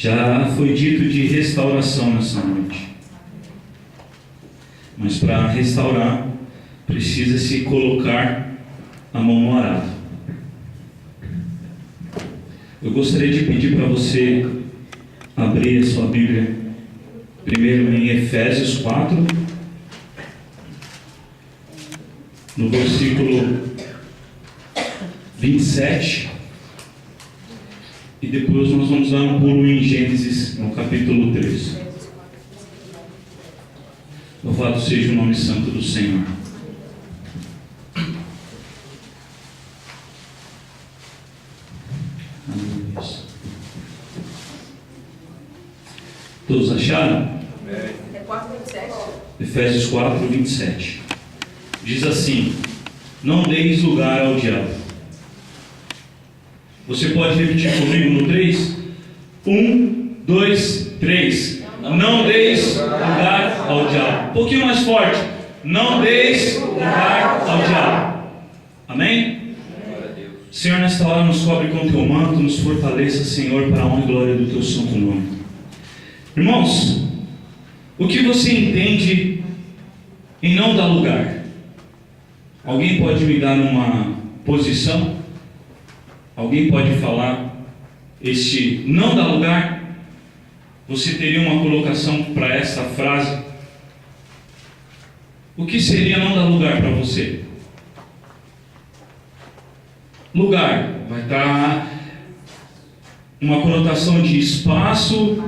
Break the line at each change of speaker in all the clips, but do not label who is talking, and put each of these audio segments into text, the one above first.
Já foi dito de restauração nessa noite. Mas para restaurar, precisa-se colocar a mão no arado. Eu gostaria de pedir para você abrir a sua Bíblia, primeiro em Efésios 4, no versículo 27, e depois nós vamos dar um pulo em Gênesis, no capítulo 3. Louvado seja o nome santo do Senhor. Todos acharam?
É 4:27.
Efésios 4, 27. Diz assim: não deis lugar ao diabo. Você pode repetir comigo no 3? 1, 2, 3. Não deis lugar ao diabo. Um pouquinho mais forte. Não deis lugar ao diabo. Amém? Senhor, nesta hora nos cobre com teu manto, nos fortaleça, Senhor, para a honra e glória do teu santo nome. Irmãos, o que você entende em não dar lugar? Alguém pode me dar uma posição? Alguém pode falar este não dar lugar? Você teria uma colocação para essa frase? O que seria não dar lugar para você? Lugar vai estar uma conotação de espaço,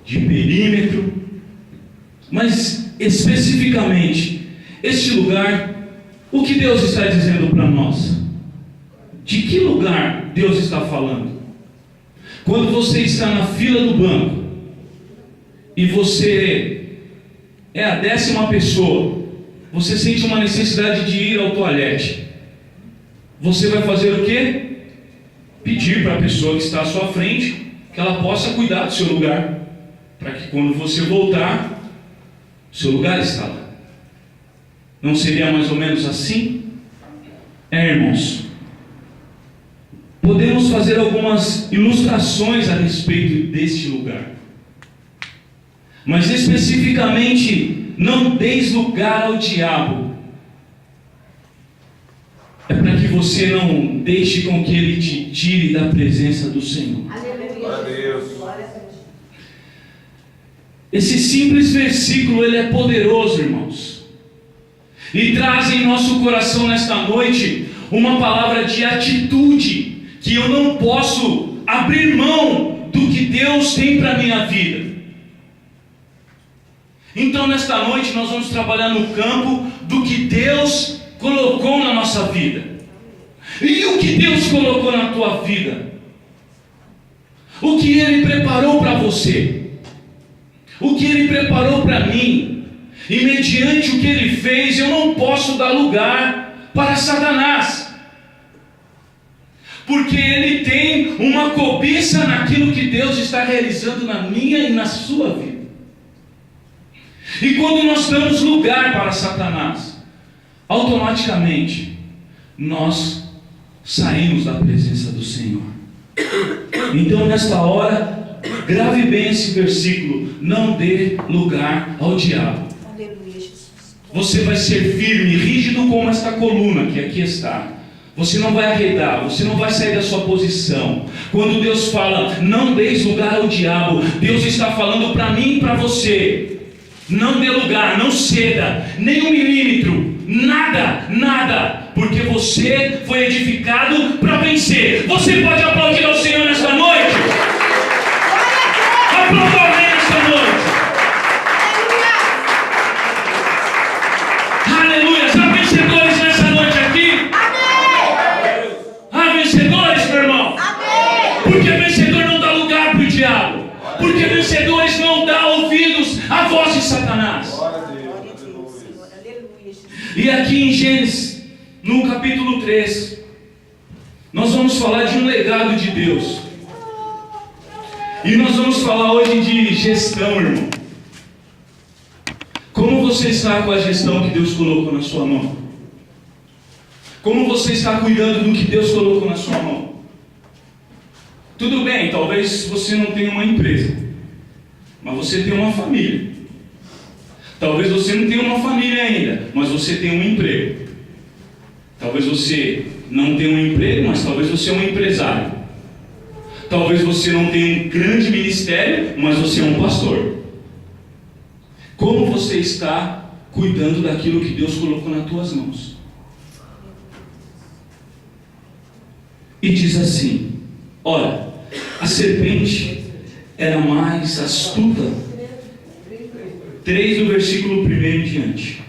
de perímetro, mas especificamente este lugar, o que Deus está dizendo para nós? De que lugar Deus está falando? Quando você está na fila do banco e você é a 10ª pessoa, você sente uma necessidade de ir ao toalete, você vai fazer o quê? Pedir para a pessoa que está à sua frente que ela possa cuidar do seu lugar, para que quando você voltar, o seu lugar está lá. Não seria mais ou menos assim? Irmãos, podemos fazer algumas ilustrações a respeito deste lugar, mas especificamente, não deis lugar ao diabo. É para que você não deixe com que ele te tire da presença do Senhor.
Aleluia.
Esse simples versículo, ele é poderoso, irmãos, e traz em nosso coração nesta noite uma palavra de atitude, que eu não posso abrir mão do que Deus tem para a minha vida. Então nesta noite nós vamos trabalhar no campo do que Deus colocou na nossa vida. E o que Deus colocou na tua vida? O que Ele preparou para você? O que Ele preparou para mim? E mediante o que Ele fez, eu não posso dar lugar para Satanás, porque ele tem uma cobiça naquilo que Deus está realizando na minha e na sua vida. E quando nós damos lugar para Satanás, automaticamente nós saímos da presença do Senhor. Então nesta hora, grave bem esse versículo: não dê lugar ao diabo. Você vai ser firme, rígido como esta coluna que aqui está. Você não vai arredar, você não vai sair da sua posição. Quando Deus fala, não deis lugar ao diabo, Deus está falando para mim e para você: não dê lugar, não ceda, nem 1 milímetro, nada, nada, porque você foi edificado para vencer. Você pode aplaudir ao Senhor nesta noite? Aplauda ao Rei nesta noite. Aleluia. Há vencedores nessa noite aqui? Amém. Há vencedores, meu irmão? Amém. Porque vencedor não dá lugar para o diabo, porque vencedores não dão ouvidos à voz de Satanás. E aqui em Gênesis, no capítulo 3, nós vamos falar de um legado de Deus. E nós vamos falar hoje de gestão, irmão. Como você está com a gestão que Deus colocou na sua mão? Como você está cuidando do que Deus colocou na sua mão? Tudo bem, talvez você não tenha uma empresa, mas você tem uma família. Talvez você não tenha uma família ainda, mas você tem um emprego. Talvez você não tenha um emprego, mas talvez você é um empresário. Talvez você não tenha um grande ministério, mas você é um pastor. Como você está cuidando daquilo que Deus colocou nas tuas mãos? E diz assim: olha, a serpente era mais astuta. 3 do versículo 1 em diante.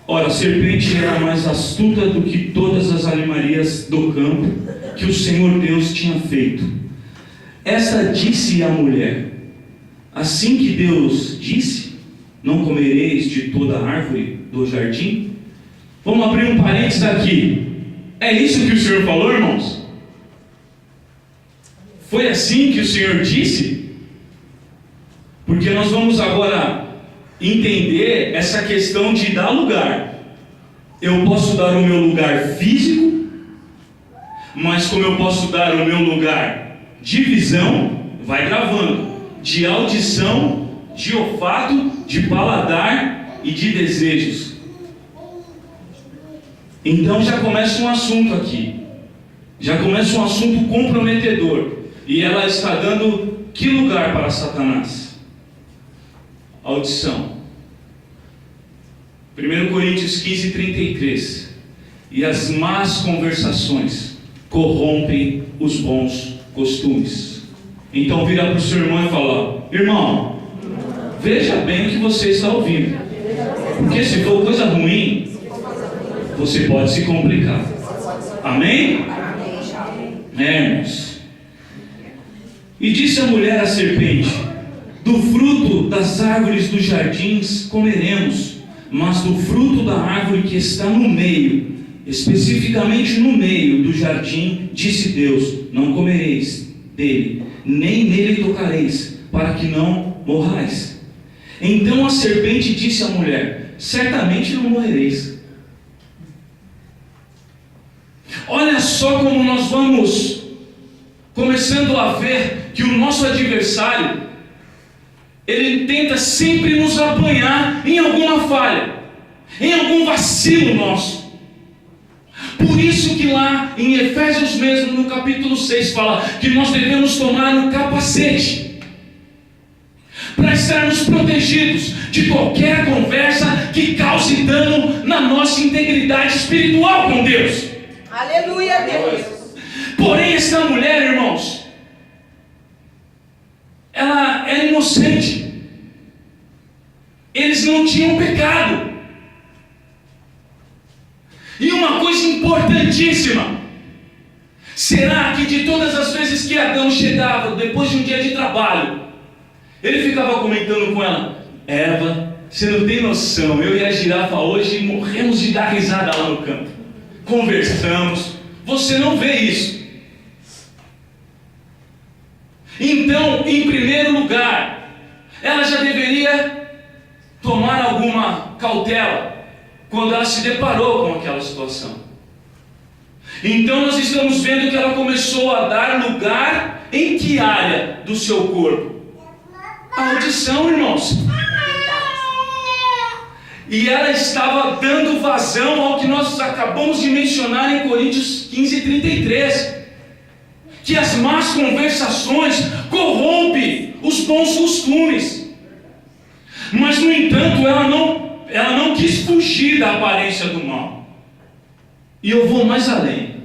Ora, a serpente era mais astuta do que todas as animarias do campo que o Senhor Deus tinha feito. Esta disse à mulher: assim que Deus disse, não comereis de toda a árvore do jardim? Vamos abrir um parênteses aqui. É isso que o Senhor falou, irmãos? Foi assim que o Senhor disse? Porque nós vamos agora entender essa questão de dar lugar. Eu posso dar o meu lugar físico, mas como eu posso dar o meu lugar de visão, vai gravando, de audição, de olfato, de paladar e de desejos. Então já começa um assunto aqui, já começa um assunto comprometedor, e ela está dando que lugar para Satanás? Audição. 1 Coríntios 15, 33. E as más conversações corrompem os bons costumes. Então vira para o seu irmão e fala: irmão, veja bem o que você está ouvindo, porque se for coisa ruim, você pode se complicar. Amém? Irmãos. E disse a mulher à serpente: do fruto das árvores dos jardins comeremos, mas do fruto da árvore que está no meio, especificamente no meio do jardim, disse Deus: não comereis dele, nem nele tocareis, para que não morrais. Então a serpente disse à mulher: certamente não morrereis. Olha só como nós vamos começando a ver que o nosso adversário, ele tenta sempre nos apanhar em alguma falha, em algum vacilo nosso. Por isso que lá em Efésios mesmo, no capítulo 6, fala que nós devemos tomar o capacete, para estarmos protegidos de qualquer conversa que cause dano na nossa integridade espiritual com Deus.
Aleluia, Deus.
Porém, esta mulher, irmãos, ela era inocente. Eles não tinham pecado. E uma coisa importantíssima: será que de todas as vezes que Adão chegava depois de um dia de trabalho, ele ficava comentando com ela: Eva, você não tem noção, eu e a girafa hoje morremos de dar risada lá no campo, conversamos. Você não vê isso. Então, em primeiro lugar, ela já deveria tomar alguma cautela quando ela se deparou com aquela situação. Então nós estamos vendo que ela começou a dar lugar em que área do seu corpo? A audição, irmãos. E ela estava dando vazão ao que nós acabamos de mencionar em Coríntios 15, 33. Que as más conversações corrompem os bons costumes. Mas no entanto ela não quis fugir da aparência do mal. E eu vou mais além.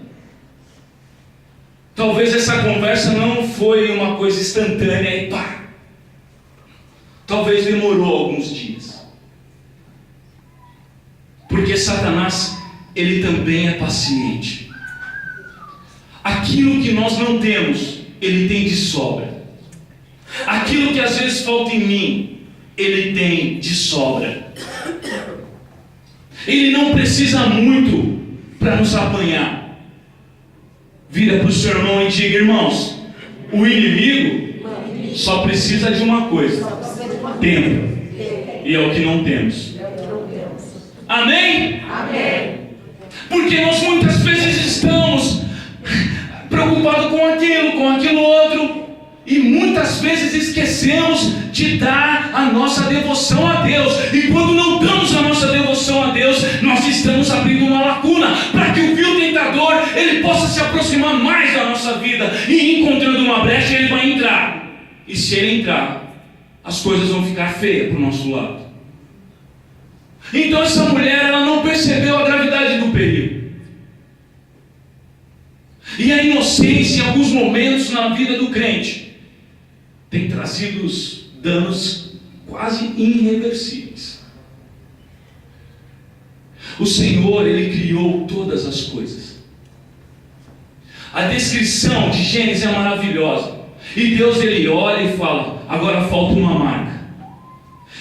Talvez essa conversa não foi uma coisa instantânea e pá. Talvez demorou alguns dias. Porque Satanás, ele também é paciente. Aquilo que nós não temos, ele tem de sobra. Aquilo que às vezes falta em mim, ele tem de sobra. Ele não precisa muito para nos apanhar. Vira para o seu irmão e diga: irmãos, o inimigo só precisa de uma coisa: tempo. E é o que não temos. Amém?
Amém.
Porque nós muitas vezes estamos preocupado com aquilo outro. E muitas vezes esquecemos de dar a nossa devoção a Deus. E quando não damos a nossa devoção a Deus, nós estamos abrindo uma lacuna para que o vil tentador ele possa se aproximar mais da nossa vida. E encontrando uma brecha, ele vai entrar. E se ele entrar, as coisas vão ficar feias para o nosso lado. Então essa mulher, ela não percebeu a gravidade do perigo. E a inocência, em alguns momentos na vida do crente, tem trazido danos quase irreversíveis. O Senhor, Ele criou todas as coisas. A descrição de Gênesis é maravilhosa. E Deus, Ele olha e fala: agora falta uma marca.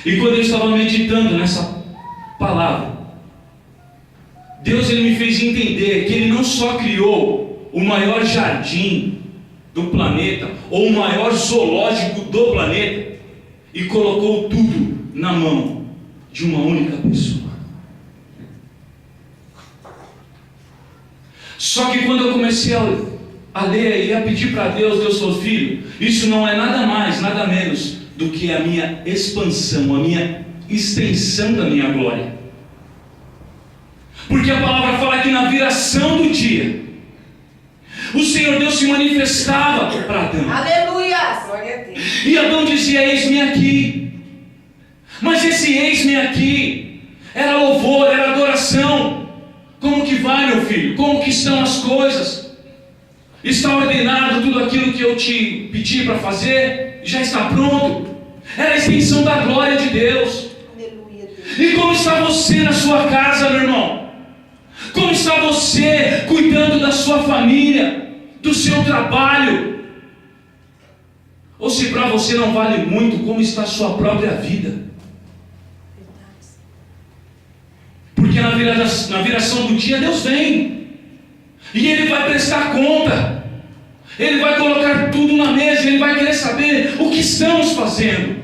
E quando eu estava meditando nessa palavra, Deus, Ele me fez entender que Ele não só criou o maior jardim do planeta, ou o maior zoológico do planeta, e colocou tudo na mão de uma única pessoa. Só que quando eu comecei a ler e a pedir para Deus, Deus falou: filho, isso não é nada mais, nada menos do que a minha expansão, a minha extensão da minha glória. Porque a palavra fala que na viração do dia, o Senhor Deus se manifestava para Adão.
Aleluia! Glória a Deus.
E Adão dizia: eis-me aqui. Mas esse eis-me aqui era louvor, era adoração. Como que vai, meu filho? Como que estão as coisas? Está ordenado tudo aquilo que eu te pedi para fazer? Já está pronto? Era a extensão da glória de Deus.
Aleluia, Deus.
E como está você na sua casa, meu irmão? Como está você cuidando da sua família, do seu trabalho? Ou se para você não vale muito, como está a sua própria vida? Porque na viração do dia, Deus vem. E Ele vai prestar conta. Ele vai colocar tudo na mesa. Ele vai querer saber o que estamos fazendo.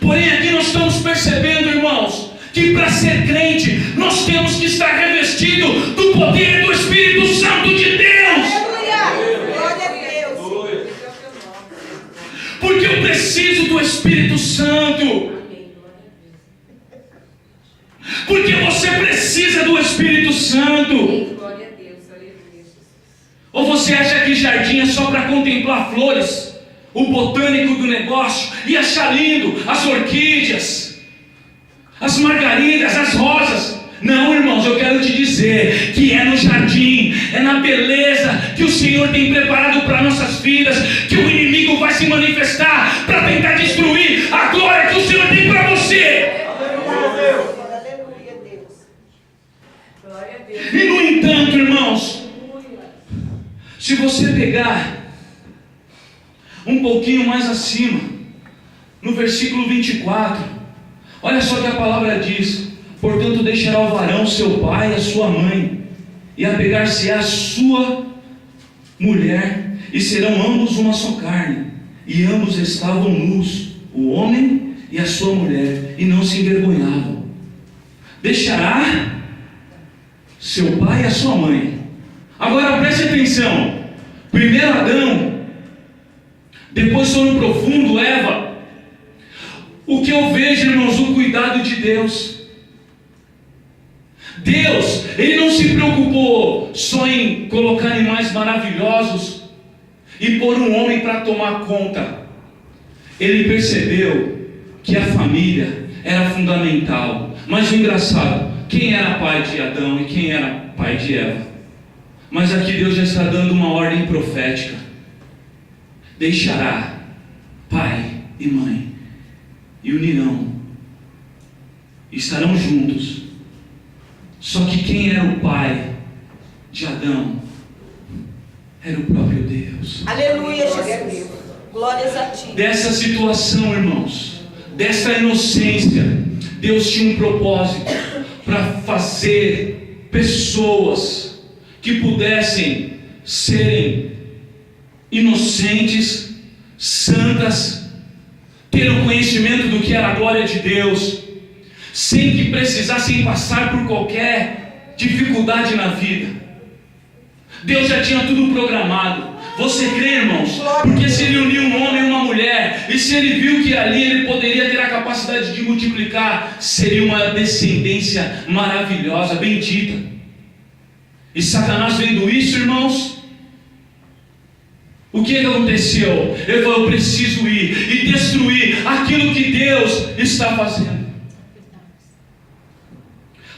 Porém, aqui nós estamos percebendo, irmãos, que para ser crente, nós temos que estar revestidos do poder do Espírito Santo de Deus.
Aleluia! Glória a Deus.
Porque eu preciso do Espírito Santo. Porque você precisa do Espírito Santo.
Glória a Deus. Aleluia.
Ou você acha que jardim é só para contemplar flores, o botânico do negócio, e achar lindo as orquídeas, as margaridas, as rosas? Não, irmãos, eu quero te dizer que é no jardim, é na beleza que o Senhor tem preparado para nossas vidas, que o inimigo vai se manifestar para tentar destruir a glória que o Senhor tem para você.
Aleluia, Deus. Glória a Deus.
E no entanto, irmãos, se você pegar um pouquinho mais acima, no versículo 24, olha só que a palavra diz: portanto deixará o varão seu pai e a sua mãe, e apegar-se-á a sua mulher, e serão ambos uma só carne. E ambos estavam nus, o homem e a sua mulher, e não se envergonhavam. Deixará seu pai e a sua mãe. Agora preste atenção. Primeiro Adão, depois sono profundo, Eva. O que eu vejo, irmãos, o cuidado de Deus. Deus, Ele não se preocupou só em colocar animais maravilhosos e pôr um homem para tomar conta. Ele percebeu que a família era fundamental. Mas o engraçado, quem era pai de Adão e quem era pai de Eva? Mas aqui Deus já está dando uma ordem profética: deixará pai e mãe, e unirão, estarão juntos. Só que quem era o pai de Adão era o próprio Deus.
Aleluia, Jesus. Glórias a Ti.
Dessa situação, irmãos, dessa inocência, Deus tinha um propósito para fazer pessoas que pudessem serem inocentes, santas, ter o conhecimento do que era a glória de Deus, sem que precisassem passar por qualquer dificuldade na vida. Deus já tinha tudo programado. Você crê, irmãos? Porque se ele uniu um homem e uma mulher, e se ele viu que ali ele poderia ter a capacidade de multiplicar, seria uma descendência maravilhosa, bendita. E Satanás vendo isso, irmãos, o que aconteceu? Ele falou: eu preciso ir e destruir aquilo que Deus está fazendo.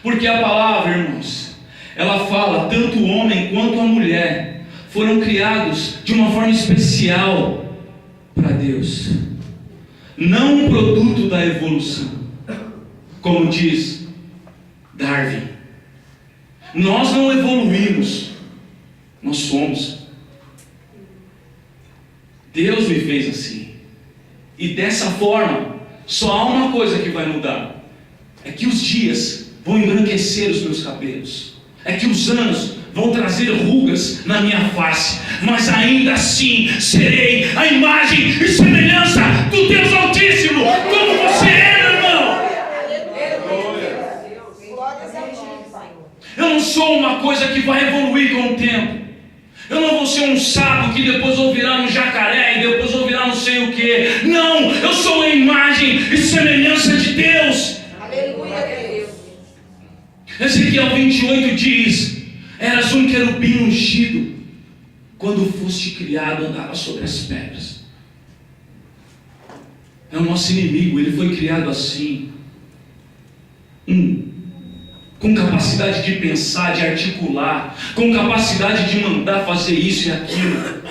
Porque a palavra, irmãos, ela fala, tanto o homem quanto a mulher foram criados de uma forma especial para Deus, não um produto da evolução, como diz Darwin. Nós não evoluímos, nós somos. Deus me fez assim, e dessa forma só há uma coisa que vai mudar: é que os dias vão embranquecer os meus cabelos, é que os anos vão trazer rugas na minha face, mas ainda assim serei a imagem e semelhança do Deus Altíssimo, como você é, meu irmão. Eu não sou uma coisa que vai evoluir com o tempo. Eu não vou ser um sapo que depois vou virar um jacaré e depois vou virar não sei o que. Não, eu sou a imagem e semelhança de Deus.
Aleluia, Deus.
Ezequiel 28 diz: eras um querubim ungido, quando foste criado andava sobre as pedras. É o nosso inimigo, ele foi criado assim, com capacidade de pensar, de articular, com capacidade de mandar fazer isso e aquilo,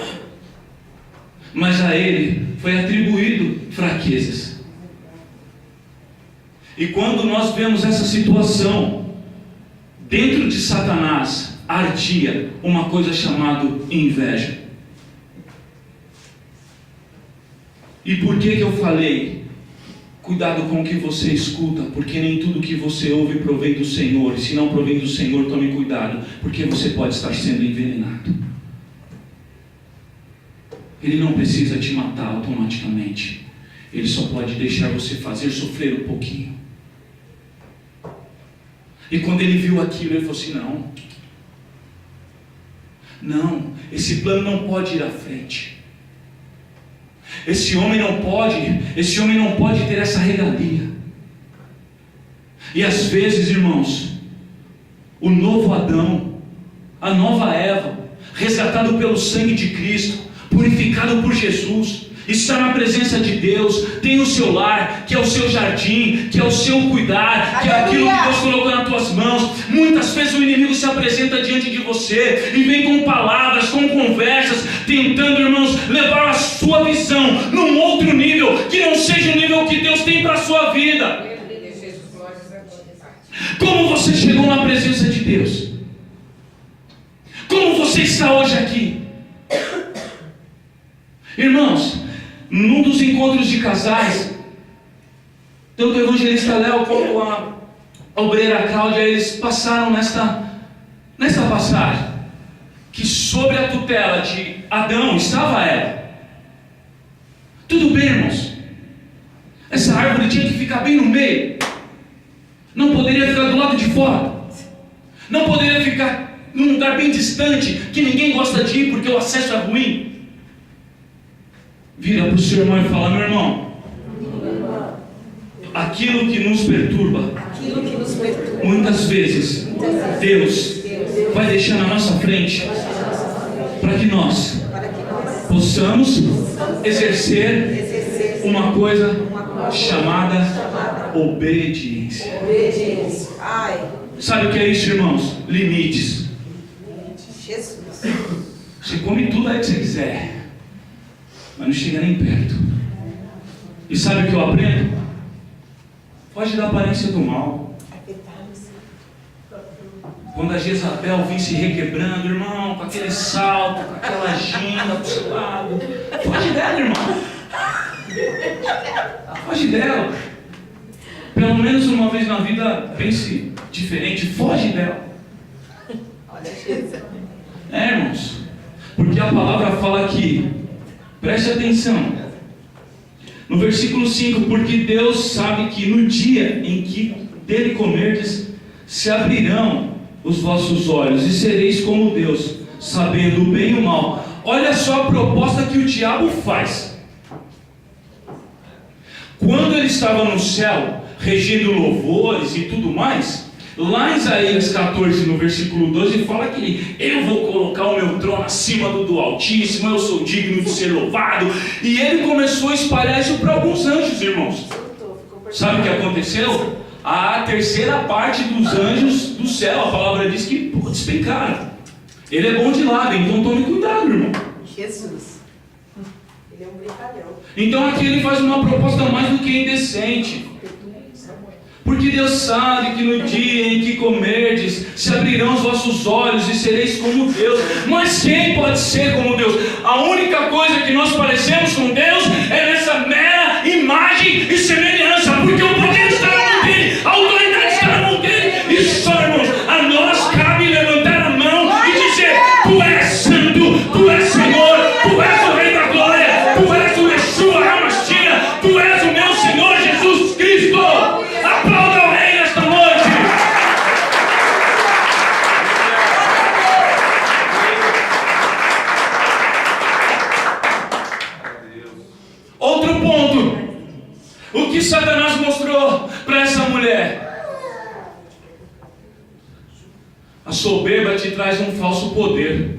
mas a ele foi atribuído fraquezas. E quando nós vemos essa situação, dentro de Satanás ardia uma coisa chamada inveja. E por que eu falei? Cuidado com o que você escuta, porque nem tudo que você ouve provém do Senhor. E se não provém do Senhor, tome cuidado, porque você pode estar sendo envenenado. Ele não precisa te matar automaticamente. Ele só pode deixar você fazer sofrer um pouquinho. E quando ele viu aquilo, ele falou assim: não, esse plano não pode ir à frente. Esse homem não pode ter essa regalia. E às vezes, irmãos, o novo Adão, a nova Eva, resgatado pelo sangue de Cristo, purificado por Jesus, está na presença de Deus, tem o seu lar, que é o seu jardim, que é o seu cuidar, que é aquilo que Deus colocou nas tuas mãos. Muitas vezes o inimigo se apresenta diante de você e vem com palavras, com conversas, tentando, irmãos, levar a sua visão num outro nível, que não seja o nível que Deus tem para a sua vida. Como você chegou na presença de Deus? Como você está hoje aqui? Irmãos, num dos encontros de casais, tanto o evangelista Léo quanto a obreira Cláudia, eles passaram nesta passagem, que sobre a tutela de Adão estava Eva. Tudo bem, irmãos, essa árvore tinha que ficar bem no meio, não poderia ficar do lado de fora, não poderia ficar num lugar bem distante, que ninguém gosta de ir porque o acesso é ruim. Vira para o seu irmão e fala: meu irmão, aquilo que nos perturba, muitas vezes Deus vai deixar na nossa frente para que nós possamos exercer uma coisa chamada obediência. Sabe o que é isso, irmãos? Limites. Você come tudo aí que você quiser, mas não chega nem perto. E sabe o que eu aprendo? Foge da aparência do mal. Quando a Jezabel vem se requebrando, irmão, com aquele salto, com aquela ginga pro seu lado, foge dela, irmão. Foge dela. Pelo menos uma vez na vida, pense diferente. Foge dela. Irmãos, porque a palavra fala aqui, preste atenção, no versículo 5: porque Deus sabe que no dia em que dele comerdes, se abrirão os vossos olhos e sereis como Deus, sabendo o bem e o mal. Olha só a proposta que o diabo faz. Quando ele estava no céu, regendo louvores e tudo mais, lá em Isaías 14, no versículo 12, fala que eu vou colocar o meu trono acima do Altíssimo, eu sou digno de ser louvado. E ele começou a espalhar isso para alguns anjos, irmãos. Sabe o que aconteceu? A terceira parte dos anjos do céu, a palavra diz que despencaram. Ele é bom de lábio, então tome cuidado, irmão.
Jesus. Ele é um brincalhão.
Então aqui ele faz uma proposta mais do que indecente. Porque Deus sabe que no dia em que comerdes, se abrirão os vossos olhos e sereis como Deus. Mas quem pode ser como Deus? A única coisa que nós parecemos com Deus é nessa mera imagem e semelhança. Porque o poder está na mão dele, a autoridade está na mão dele. E só, irmãos, a nós cabe levantar a mão e dizer: Tu és santo, Tu és Senhor, Tu és o Rei da Glória, Tu és o Yeshua HaMashiach, Tu és o meu Senhor Jesus Cristo. Aplauda o Rei nesta noite. Outro ponto. O que Satanás mostrou para essa mulher? A soberba te traz um falso poder.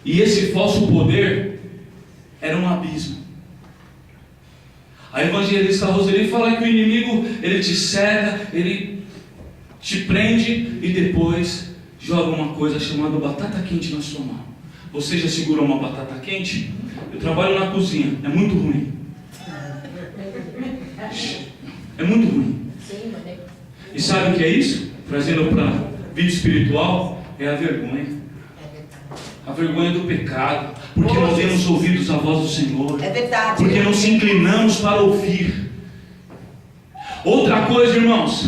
E esse falso poder era um abismo. A evangelista Roseli fala que o inimigo, ele te cega, ele te prende e depois joga uma coisa chamada batata quente na sua mão. Você já segurou uma batata quente? Eu trabalho na cozinha, é muito ruim. É muito ruim. E sabe o que é isso? Trazendo para a vida espiritual, é a vergonha. A vergonha do pecado. Porque não temos ouvidos a voz do Senhor.
É verdade.
Porque não se inclinamos para ouvir. Outra coisa, irmãos.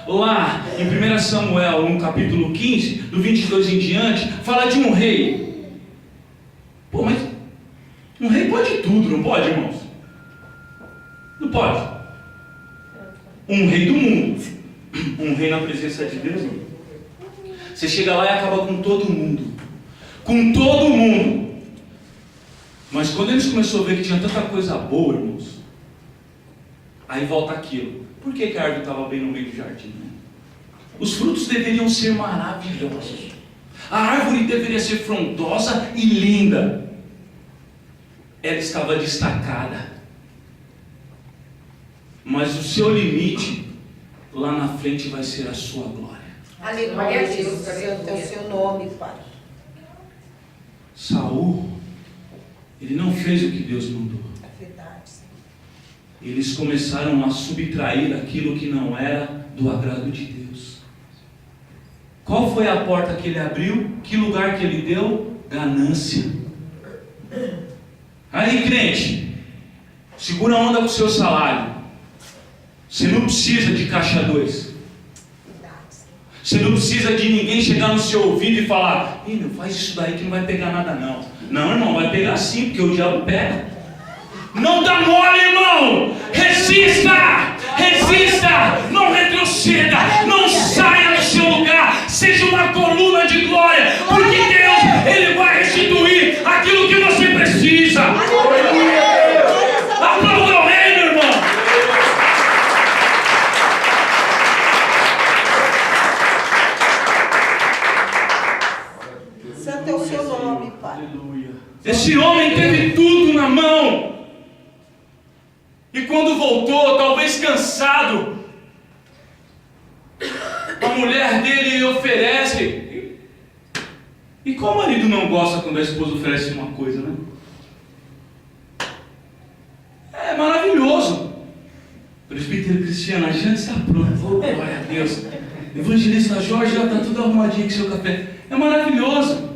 Lá em 1 Samuel, no capítulo 15, do 22 em diante, fala de um rei. Pô, mas um rei pode tudo, não pode, irmãos? Não pode. Um rei do mundo. Um rei na presença de Deus, não. Você chega lá e acaba com todo mundo. Com todo mundo. Mas quando eles começaram a ver que tinha tanta coisa boa, irmãos, aí volta aquilo. Por que a árvore estava bem no meio do jardim? Né? Os frutos deveriam ser maravilhosos. A árvore deveria ser frondosa e linda. Ela estava destacada. Mas o seu limite, lá na frente, vai ser a sua glória.
Aleluia, Deus. É o seu nome, Pai.
Saul, ele não fez o que Deus mandou.
É verdade.
Eles começaram a subtrair aquilo que não era do agrado de Deus. Qual foi a porta que ele abriu? Que lugar que ele deu? Ganância. Aí, crente, segura a onda com o seu salário. Você não precisa de caixa 2. Você não precisa de ninguém chegar no seu ouvido e falar: Ih, meu, faz isso daí que não vai pegar nada não. Não, irmão, vai pegar sim, porque o diabo pega. Não dá mole, irmão. Resista, resista, não retroceda, não saia do seu lugar. Seja uma coluna de glória, porque Deus, Ele vai restituir aquilo que você precisa. Aplauda o Rei, meu irmão.
Santo é o seu nome, Pai.
Aleluia. Esse homem teve tudo na mão. E quando voltou, talvez cansado, a mulher dele oferece. E qual marido não gosta quando a esposa oferece uma coisa, né? É maravilhoso. Presbítero Cristiano, a janta está pronta. Oh, glória a Deus. Evangelista Jorge já está tudo arrumadinho com seu café. É maravilhoso.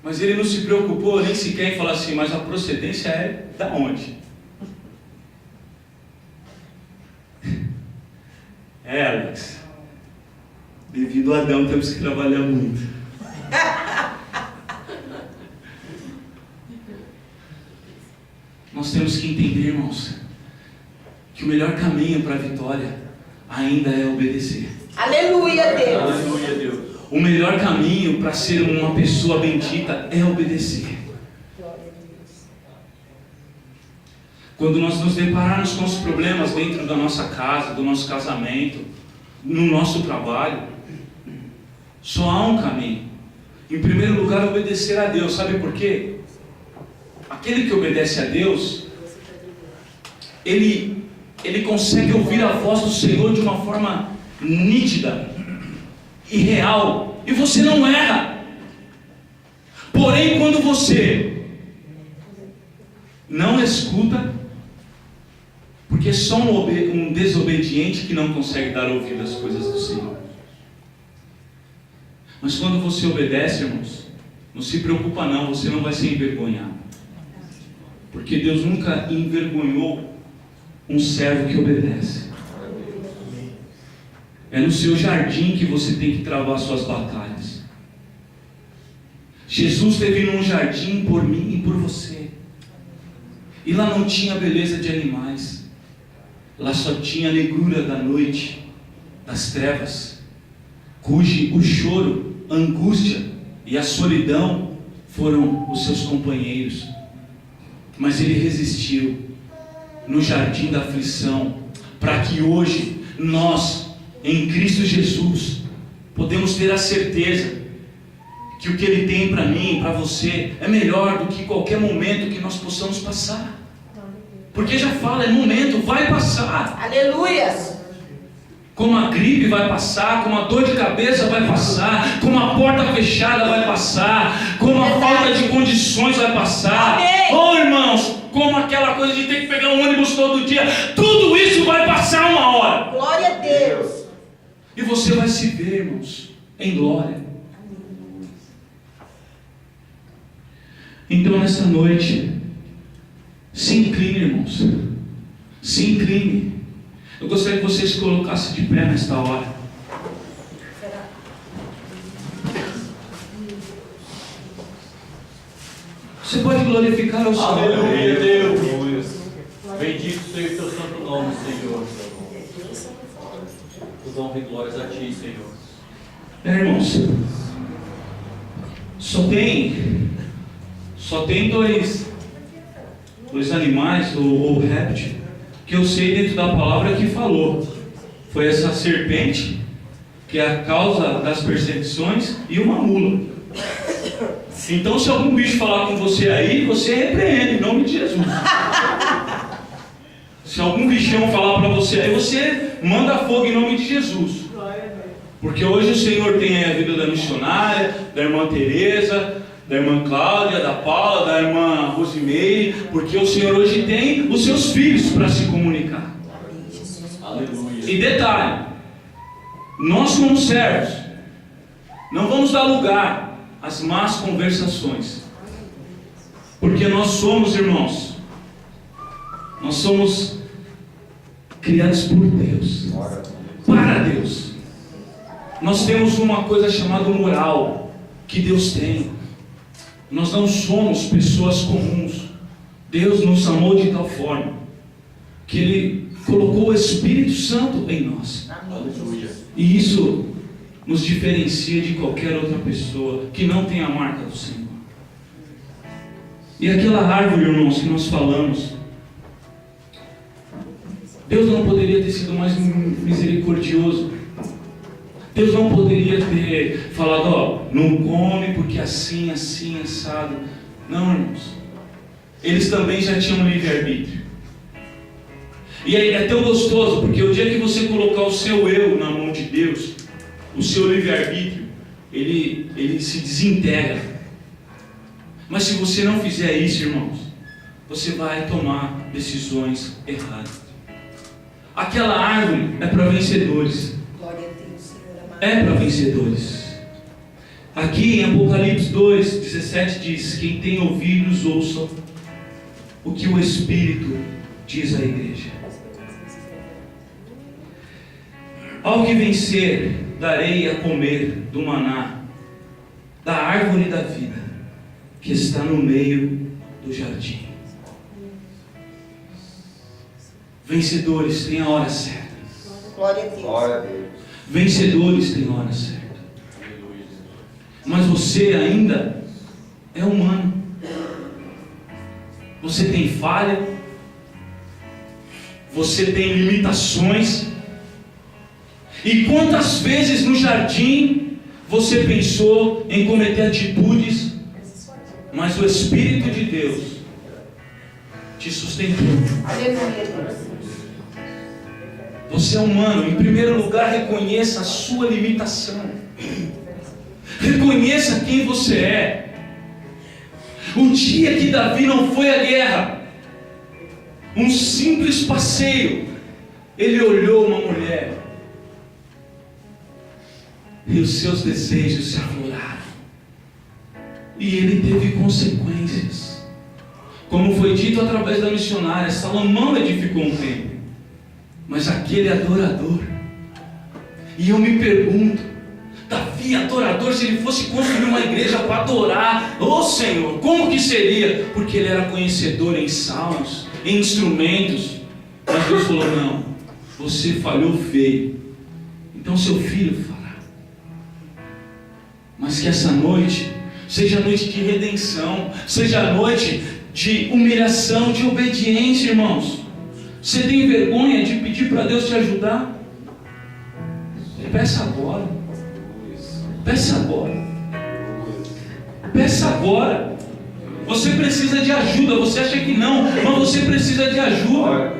Mas ele não se preocupou nem sequer em falar assim: mas a procedência é da onde? É, Alex. Devido a Adão temos que trabalhar muito. Nós temos que entender, irmãos, que o melhor caminho para a vitória ainda é obedecer.
Aleluia, Deus.
Aleluia, Deus.
O melhor caminho para ser uma pessoa bendita é obedecer. Quando nós nos depararmos com os problemas dentro da nossa casa, do nosso casamento, no nosso trabalho, só há um caminho. Em primeiro lugar, obedecer a Deus. Sabe por quê? Aquele que obedece a Deus, ele consegue ouvir a voz do Senhor de uma forma nítida e real, e você não erra. Porém, quando você não escuta, porque só um desobediente que não consegue dar ouvido às coisas do Senhor. Mas quando você obedece, irmãos, não se preocupa não, você não vai ser envergonhado. Porque Deus nunca envergonhou um servo que obedece. É no seu jardim que você tem que travar suas batalhas. Jesus esteve num jardim por mim e por você. E lá não tinha beleza de animais. Lá só tinha a negrura da noite, das trevas, cujo o choro, a angústia e a solidão foram os seus companheiros. Mas ele resistiu no jardim da aflição, para que hoje nós, em Cristo Jesus, podemos ter a certeza que o que Ele tem para mim e para você é melhor do que qualquer momento que nós possamos passar. Porque já fala, é momento, vai passar.
Aleluia.
Como a gripe vai passar, como a dor de cabeça vai passar, como a porta fechada vai passar, como a falta de condições vai passar.
Amém.
Oh, irmãos, como aquela coisa de ter que pegar um ônibus todo dia, tudo isso vai passar uma hora.
Glória a Deus.
E você vai se ver, irmãos, em glória. Então, nessa noite, se incline, irmãos. Se incline. Eu gostaria que você se colocasse de pé nesta hora. Você pode glorificar ao Senhor.
Aleluia, Deus. Bendito seja o teu santo nome, Senhor. Toda honra e glórias a ti, Senhor.
Irmãos, só tem dois animais, ou réptil, que eu sei dentro da palavra que falou. Foi essa serpente, que é a causa das perseguições, e uma mula. Então, se algum bicho falar com você aí, você repreende em nome de Jesus. Se algum bichão falar para você aí, você manda fogo em nome de Jesus. Porque hoje o Senhor tem a vida da missionária, da irmã Teresa, da irmã Cláudia, da Paula, da irmã Rosimeire, porque o Senhor hoje tem os seus filhos para se comunicar.
Aleluia.
E detalhe, nós como servos, não vamos dar lugar às más conversações, porque nós somos, irmãos, nós somos criados por Deus, para Deus. Nós temos uma coisa chamada moral, que Deus tem. Nós não somos pessoas comuns. Deus nos amou de tal forma que Ele colocou o Espírito Santo em nós.
Aleluia.
E isso nos diferencia de qualquer outra pessoa que não tem a marca do Senhor. E aquela árvore, irmãos, que nós falamos, Deus não poderia ter sido mais misericordioso. Deus não poderia ter falado, ó, não come porque assim, assim, assado. Não, irmãos. Eles também já tinham livre-arbítrio. E aí é tão gostoso, porque o dia que você colocar o seu eu na mão de Deus, o seu livre-arbítrio, ele se desintegra. Mas se você não fizer isso, irmãos, você vai tomar decisões erradas. Aquela árvore é para vencedores.
Glória a Deus, Senhor amado.
É para vencedores. Aqui em Apocalipse 2:17 diz: quem tem ouvidos, ouça o que o Espírito diz à igreja. Ao que vencer, darei a comer do maná, da árvore da vida, que está no meio do jardim. Vencedores têm a hora certa.
Glória a Deus.
Glória a Deus.
Vencedores têm hora certa. Mas você ainda é humano. Você tem falha. Você tem limitações. E quantas vezes no jardim você pensou em cometer atitudes, mas o Espírito de Deus te sustentou.
Aleluia.
Você é humano. Em primeiro lugar, reconheça a sua limitação. Reconheça quem você é. O dia que Davi não foi à guerra, um simples passeio, ele olhou uma mulher e os seus desejos se afloraram, e ele teve consequências. Como foi dito através da missionária, Salomão edificou um templo, mas aquele adorador. E eu me pergunto, Davi adorador, se ele fosse construir uma igreja para adorar, ô Senhor, como que seria? Porque ele era conhecedor em salmos, em instrumentos. Mas Deus falou: não, você falhou feio, então seu filho fará. Mas que essa noite seja noite de redenção, seja noite de humilhação, de obediência, irmãos. Você tem vergonha de pedir para Deus te ajudar? Peça agora. Peça agora. Peça agora. Você precisa de ajuda. Você acha que não, mas você precisa de ajuda.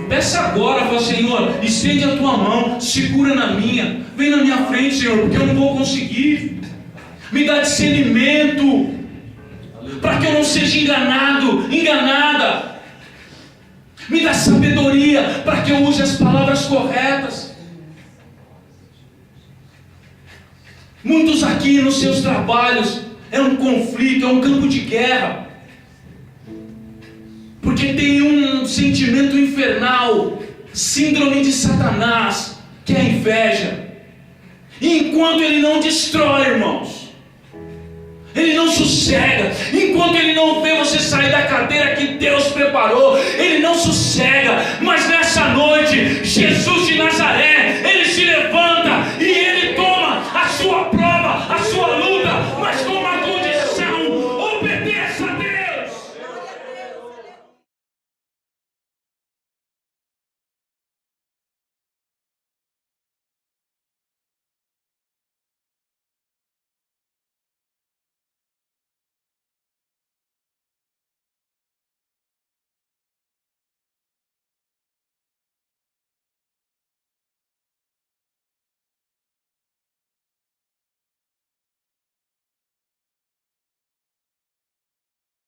Peça agora. Fala: Senhor, estende a tua mão, segura na minha, vem na minha frente, Senhor, porque eu não vou conseguir. Me dá discernimento para que eu não seja enganado, enganada. Me dá sabedoria para que eu use as palavras corretas. Muitos aqui nos seus trabalhos é um conflito, é um campo de guerra, porque tem um sentimento infernal, síndrome de Satanás, que é a inveja. E enquanto ele não destrói, irmãos, ele não sossega. Enquanto ele não vê você sair da cadeira que Deus preparou, ele não sossega. Mas nessa noite, Jesus de Nazaré